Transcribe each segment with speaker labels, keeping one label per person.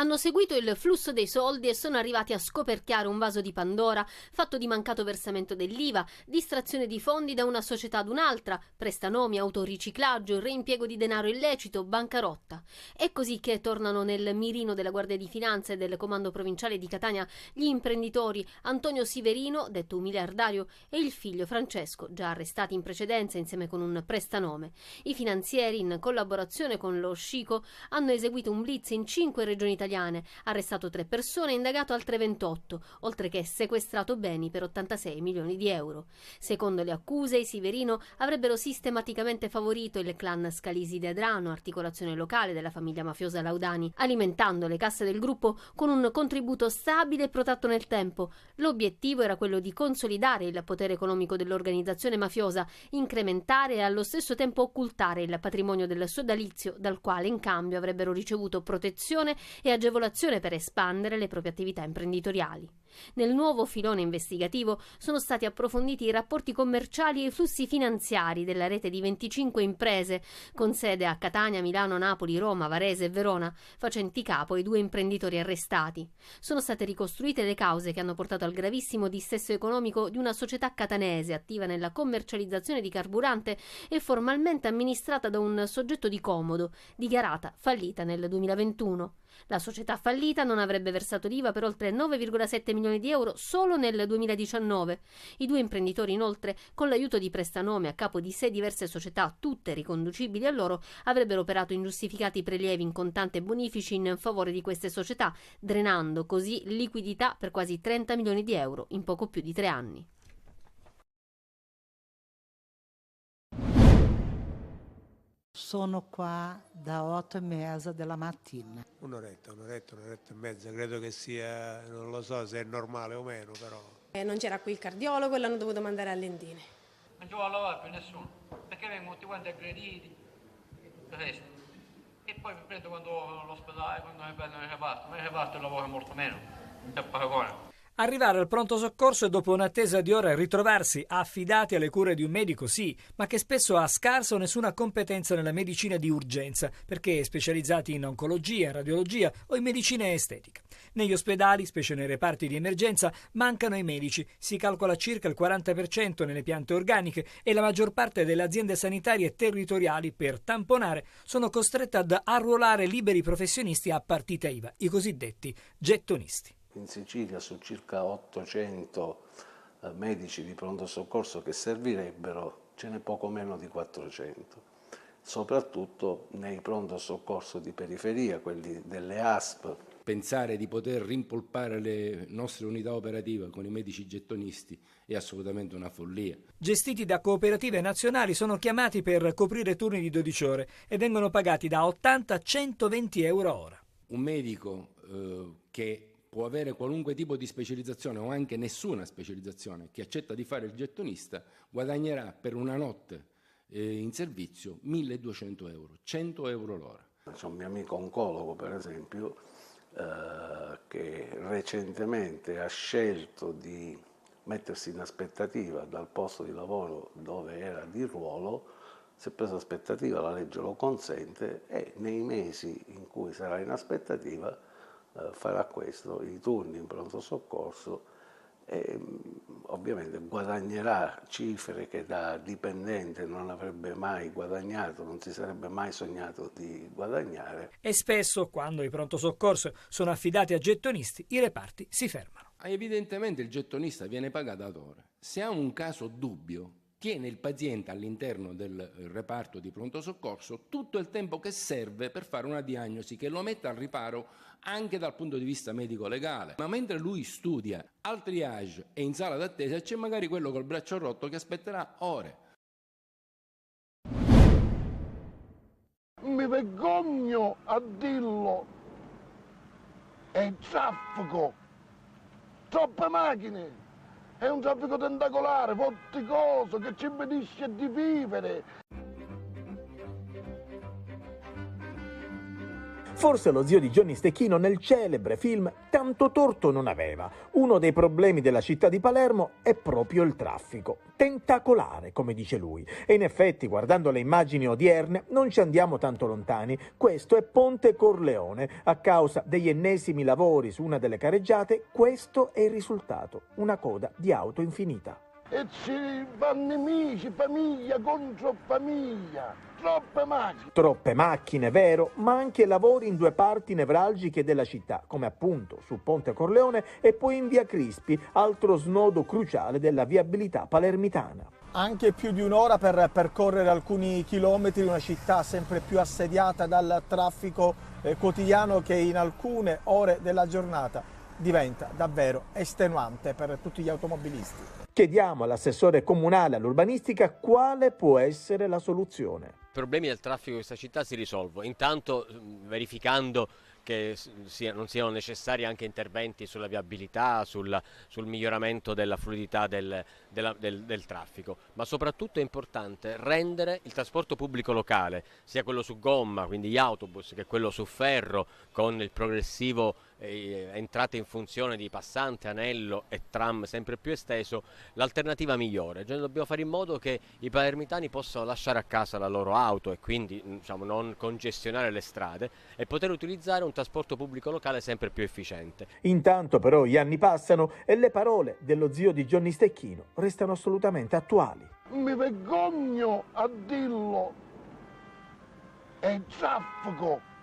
Speaker 1: Hanno seguito il flusso dei soldi e sono arrivati a scoperchiare un vaso di Pandora fatto di mancato versamento dell'IVA, distrazione di fondi da una società ad un'altra, prestanomi, autoriciclaggio, reimpiego di denaro illecito, bancarotta. È così che tornano nel mirino della Guardia di Finanza e del Comando Provinciale di Catania gli imprenditori Antonio Siverino, detto un miliardario, e il figlio Francesco, già arrestati in precedenza insieme con un prestanome. I finanzieri, in collaborazione con lo Scico, hanno eseguito un blitz in 5 regioni italiane, arrestato 3 persone e indagato altre 28, oltre che sequestrato beni per 86 milioni di euro. Secondo le accuse, i Siverino avrebbero sistematicamente favorito il clan Scalisi di Adrano, articolazione locale della famiglia mafiosa Laudani, alimentando le casse del gruppo con un contributo stabile e protratto nel tempo. L'obiettivo era quello di consolidare il potere economico dell'organizzazione mafiosa, incrementare e allo stesso tempo occultare il patrimonio del sodalizio, dal quale in cambio avrebbero ricevuto protezione e agevolazione per espandere le proprie attività imprenditoriali. Nel nuovo filone investigativo sono stati approfonditi i rapporti commerciali e i flussi finanziari della rete di 25 imprese, con sede a Catania, Milano, Napoli, Roma, Varese e Verona, facenti capo ai 2 imprenditori arrestati. Sono state ricostruite le cause che hanno portato al gravissimo dissesto economico di una società catanese attiva nella commercializzazione di carburante e formalmente amministrata da un soggetto di comodo, dichiarata fallita nel 2021. La società fallita non avrebbe versato l'IVA per oltre 9,7 milioni di euro solo nel 2019. I 2 imprenditori, inoltre, con l'aiuto di prestanome a capo di 6 diverse società, tutte riconducibili a loro, avrebbero operato ingiustificati prelievi in contante e bonifici in favore di queste società, drenando così liquidità per quasi 30 milioni di euro in poco più di 3 anni.
Speaker 2: Sono qua da 8:30 della mattina.
Speaker 3: Un'oretta e mezza, credo che sia, non lo so se è normale o meno, però.
Speaker 4: Non c'era qui il cardiologo e l'hanno dovuto mandare a Lentini.
Speaker 5: Non ci vuole lavorare più nessuno, perché vengono tutti quanti aggrediti, e poi mi prendo quando all'ospedale, quando mi prendono il reparto, ma il reparto lavora molto meno, c'è paragone.
Speaker 6: Arrivare al pronto soccorso e dopo un'attesa di ore ritrovarsi affidati alle cure di un medico sì, ma che spesso ha scarsa o nessuna competenza nella medicina di urgenza, perché è specializzati in oncologia, radiologia o in medicina estetica. Negli ospedali, specie nei reparti di emergenza, mancano i medici, si calcola circa il 40% nelle piante organiche e la maggior parte delle aziende sanitarie territoriali, per tamponare, sono costrette ad arruolare liberi professionisti a partita IVA, i cosiddetti gettonisti.
Speaker 7: In Sicilia su circa 800 medici di pronto soccorso che servirebbero ce n'è poco meno di 400, soprattutto nei pronto soccorso di periferia, quelli delle ASP.
Speaker 8: Pensare di poter rimpolpare le nostre unità operative con i medici gettonisti è assolutamente una follia.
Speaker 6: Gestiti da cooperative nazionali, sono chiamati per coprire turni di 12 ore e vengono pagati da 80 a 120 euro a ora.
Speaker 8: Un medico che può avere qualunque tipo di specializzazione o anche nessuna specializzazione, che accetta di fare il gettonista, guadagnerà per una notte in servizio 1.200 euro, 100 euro l'ora.
Speaker 7: C'è un mio amico oncologo, per esempio, che recentemente ha scelto di mettersi in aspettativa dal posto di lavoro dove era di ruolo, si è preso aspettativa, la legge lo consente, e nei mesi in cui sarà in aspettativa farà questo, i turni in pronto soccorso, e ovviamente guadagnerà cifre che da dipendente non avrebbe mai guadagnato, non si sarebbe mai sognato di guadagnare.
Speaker 6: E spesso, quando i pronto soccorso sono affidati a gettonisti, i reparti si fermano.
Speaker 8: Evidentemente il gettonista viene pagato ad ore. Se ha un caso dubbio, tiene il paziente all'interno del reparto di pronto soccorso tutto il tempo che serve per fare una diagnosi che lo metta al riparo anche dal punto di vista medico-legale. Ma mentre lui studia al triage e in sala d'attesa, c'è magari quello col braccio rotto che aspetterà ore.
Speaker 9: Mi vergogno a dirlo. È traffico. Troppe macchine. È un traffico tentacolare, vorticoso, che ci impedisce di vivere.
Speaker 10: Forse lo zio di Johnny Stecchino nel celebre film tanto torto non aveva. Uno dei problemi della città di Palermo è proprio il traffico. Tentacolare, come dice lui. E in effetti, guardando le immagini odierne, non ci andiamo tanto lontani. Questo è Ponte Corleone. A causa degli ennesimi lavori su una delle careggiate, questo è il risultato. Una coda di auto infinita.
Speaker 9: E ci vanno nemici, famiglia contro famiglia. Troppe macchine.
Speaker 10: Troppe macchine, vero, ma anche lavori in due parti nevralgiche della città, come appunto su Ponte Corleone e poi in via Crispi, altro snodo cruciale della viabilità palermitana.
Speaker 11: Anche più di un'ora per percorrere alcuni chilometri, una città sempre più assediata dal traffico quotidiano che in alcune ore della giornata diventa davvero estenuante per tutti gli automobilisti.
Speaker 10: Chiediamo all'assessore comunale all'urbanistica quale può essere la soluzione.
Speaker 12: I problemi del traffico in questa città si risolvono, intanto verificando che non siano necessari anche interventi sulla viabilità, sul miglioramento della fluidità del traffico, ma soprattutto è importante rendere il trasporto pubblico locale, sia quello su gomma, quindi gli autobus, che quello su ferro, con il progressivo entrata in funzione di passante, anello e tram sempre più esteso, l'alternativa migliore. Cioè, dobbiamo fare in modo che i palermitani possano lasciare a casa la loro auto e quindi non congestionare le strade e poter utilizzare un trasporto pubblico locale sempre più efficiente.
Speaker 10: Intanto però gli anni passano e le parole dello zio di Johnny Stecchino restano assolutamente attuali.
Speaker 9: Mi vergogno a dirlo. È traffico.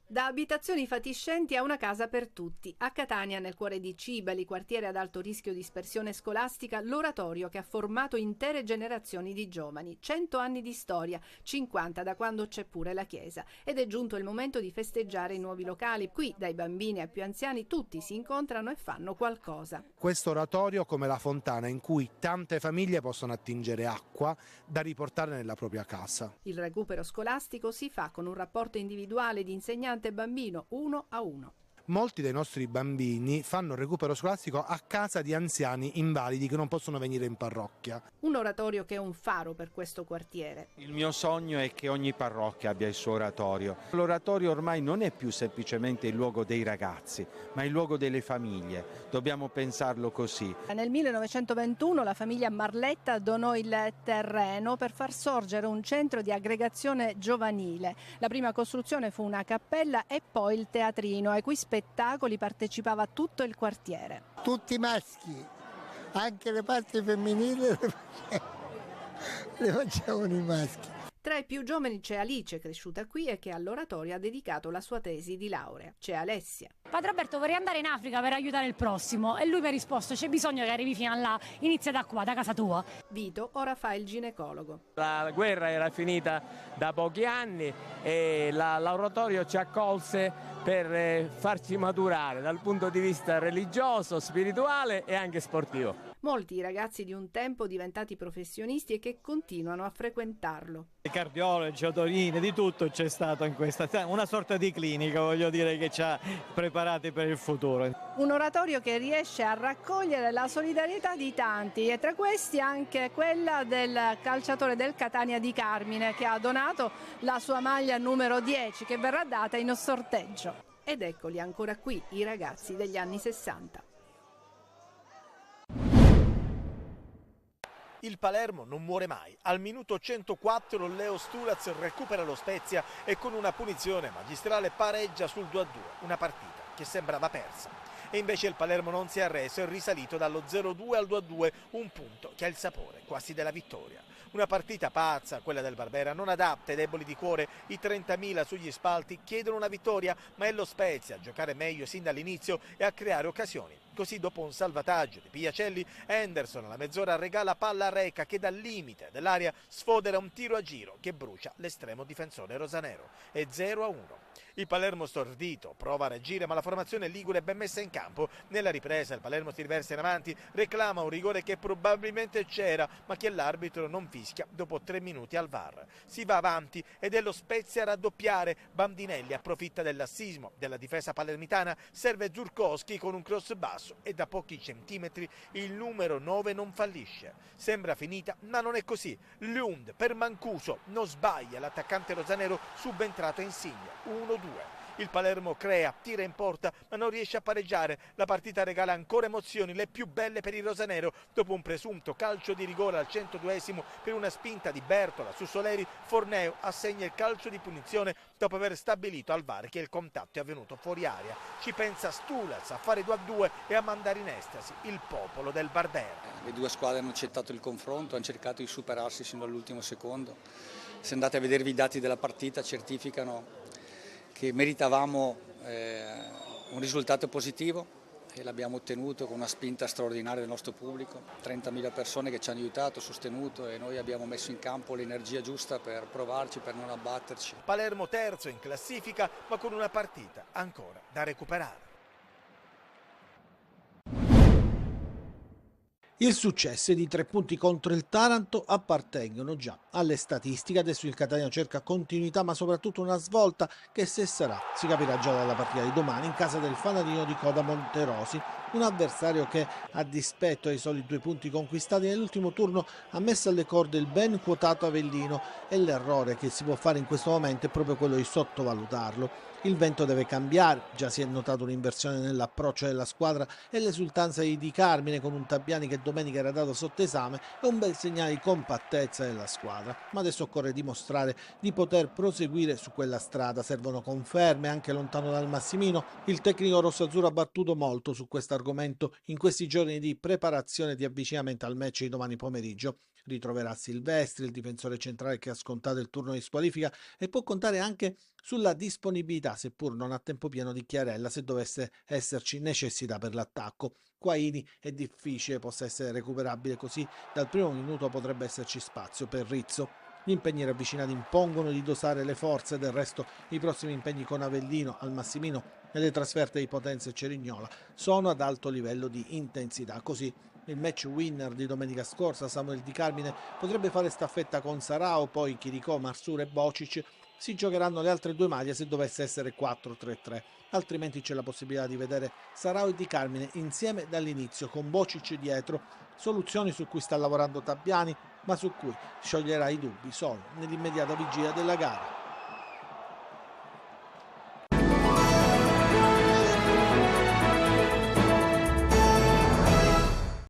Speaker 13: Da abitazioni fatiscenti a una casa per tutti. A Catania, nel cuore di Cibali, quartiere ad alto rischio dispersione scolastica, l'oratorio che ha formato intere generazioni di giovani. 100 anni di storia, 50 da quando c'è pure la chiesa. Ed è giunto il momento di festeggiare i nuovi locali. Qui, dai bambini ai più anziani, tutti si incontrano e fanno qualcosa.
Speaker 14: Questo oratorio come la fontana in cui tante famiglie possono attingere acqua da riportare nella propria casa.
Speaker 13: Il recupero scolastico si fa con un rapporto individuale di insegnante e bambino, 1 a 1.
Speaker 14: Molti dei nostri bambini fanno recupero scolastico a casa di anziani invalidi che non possono venire in parrocchia.
Speaker 13: Un oratorio che è un faro per questo quartiere.
Speaker 15: Il mio sogno è che ogni parrocchia abbia il suo oratorio. L'oratorio ormai non è più semplicemente il luogo dei ragazzi, ma il luogo delle famiglie. Dobbiamo pensarlo così.
Speaker 13: Nel 1921 la famiglia Marletta donò il terreno per far sorgere un centro di aggregazione giovanile. La prima costruzione fu una cappella e poi il teatrino, ai cui spettacoli partecipava tutto il quartiere.
Speaker 16: Tutti maschi, anche le parti femminili le facevano i maschi.
Speaker 13: Tra i più giovani c'è Alice, cresciuta qui e che all'oratorio ha dedicato la sua tesi di laurea. C'è Alessia.
Speaker 17: Padre Alberto, vorrei andare in Africa per aiutare il prossimo e lui mi ha risposto: c'è bisogno che arrivi fino a là, inizia da qua, da casa tua.
Speaker 13: Vito ora fa il ginecologo.
Speaker 18: La guerra era finita da pochi anni e l'oratorio ci accolse per farci maturare dal punto di vista religioso, spirituale e anche sportivo.
Speaker 13: Molti i ragazzi di un tempo diventati professionisti e che continuano a frequentarlo.
Speaker 19: Cardiologi, otorine, di tutto c'è stato in questa, una sorta di clinica, voglio dire, che ci ha preparati per il futuro.
Speaker 13: Un oratorio che riesce a raccogliere la solidarietà di tanti e tra questi anche quella del calciatore del Catania Di Carmine, che ha donato la sua maglia numero 10 che verrà data in sorteggio. Ed eccoli ancora qui, i ragazzi degli anni 60.
Speaker 10: Il Palermo non muore mai. Al minuto 104 Leo Stulaz recupera lo Spezia e con una punizione magistrale pareggia sul 2-2, una partita che sembrava persa. E invece il Palermo non si è arreso, è risalito dallo 0-2 al 2-2, un punto che ha il sapore quasi della vittoria. Una partita pazza, quella del Barbera, non adatta ai deboli di cuore. I 30.000 sugli spalti chiedono una vittoria, ma è lo Spezia a giocare meglio sin dall'inizio e a creare occasioni. Così dopo un salvataggio di Piacelli, Henderson alla mezz'ora regala palla a Reca che dal limite dell'area sfodera un tiro a giro che brucia l'estremo difensore rosanero. È 0-1. Il Palermo stordito prova a reagire, ma la formazione ligure è ben messa in campo. Nella ripresa il Palermo si riversa in avanti, reclama un rigore che probabilmente c'era, ma che l'arbitro non fischia dopo 3 minuti al VAR. Si va avanti ed è lo Spezia a raddoppiare. Bandinelli approfitta del lassismo della difesa palermitana, serve Zurkowski con un cross basso basso e da pochi centimetri il numero 9 non fallisce. Sembra finita, ma non è così. Lund per Mancuso, non sbaglia l'attaccante rosanero subentrato a Insigne, 1-2. Il Palermo crea, tira in porta, ma non riesce a pareggiare. La partita regala ancora emozioni, le più belle per il rosanero. Dopo un presunto calcio di rigore al 102esimo per una spinta di Bertola su Soleri, Forneo assegna il calcio di punizione dopo aver stabilito al VAR che il contatto è avvenuto fuori area. Ci pensa Stulac a fare 2-2 e a mandare in estasi il popolo del Barbera.
Speaker 20: Le due squadre hanno accettato il confronto, hanno cercato di superarsi sino all'ultimo secondo. Se andate a vedervi i dati della partita certificano che meritavamo un risultato positivo e l'abbiamo ottenuto con una spinta straordinaria del nostro pubblico, 30.000 persone che ci hanno aiutato, sostenuto e noi abbiamo messo in campo l'energia giusta per provarci, per non abbatterci.
Speaker 10: Palermo terzo in classifica, ma con una partita ancora da recuperare.
Speaker 11: Il successo di 3 punti contro il Taranto appartengono già alle statistiche. Adesso il Catania cerca continuità ma soprattutto una svolta che, se sarà, si capirà già dalla partita di domani in casa del fanalino di coda Monterosi, un avversario che, a dispetto dei soli 2 punti conquistati nell'ultimo turno, ha messo alle corde il ben quotato Avellino e l'errore che si può fare in questo momento è proprio quello di sottovalutarlo. Il vento deve cambiare, già si è notata un'inversione nell'approccio della squadra e l'esultanza di Di Carmine con un Tabiani che domenica era dato sotto esame è un bel segnale di compattezza della squadra. Ma adesso occorre dimostrare di poter proseguire su quella strada, servono conferme anche lontano dal Massimino. Il tecnico rossazzurro ha battuto molto su questo argomento in questi giorni di preparazione e di avvicinamento al match di domani pomeriggio. Ritroverà Silvestri, il difensore centrale che ha scontato il turno di squalifica, e può contare anche sulla disponibilità, seppur non a tempo pieno, di Chiarella se dovesse esserci necessità per l'attacco. Quaini è difficile possa essere recuperabile, così dal primo minuto potrebbe esserci spazio per Rizzo. Gli impegni ravvicinati impongono di dosare le forze, del resto i prossimi impegni con Avellino, al Massimino e le trasferte di Potenza e Cerignola sono ad alto livello di intensità, così il match winner di domenica scorsa, Samuel Di Carmine, potrebbe fare staffetta con Sarao, poi Chiricò, Marsura e Bocic si giocheranno le altre 2 maglie se dovesse essere 4-3-3, altrimenti c'è la possibilità di vedere Sarao e Di Carmine insieme dall'inizio con Bocic dietro, soluzioni su cui sta lavorando Tabiani ma su cui scioglierà i dubbi solo nell'immediata vigilia della gara.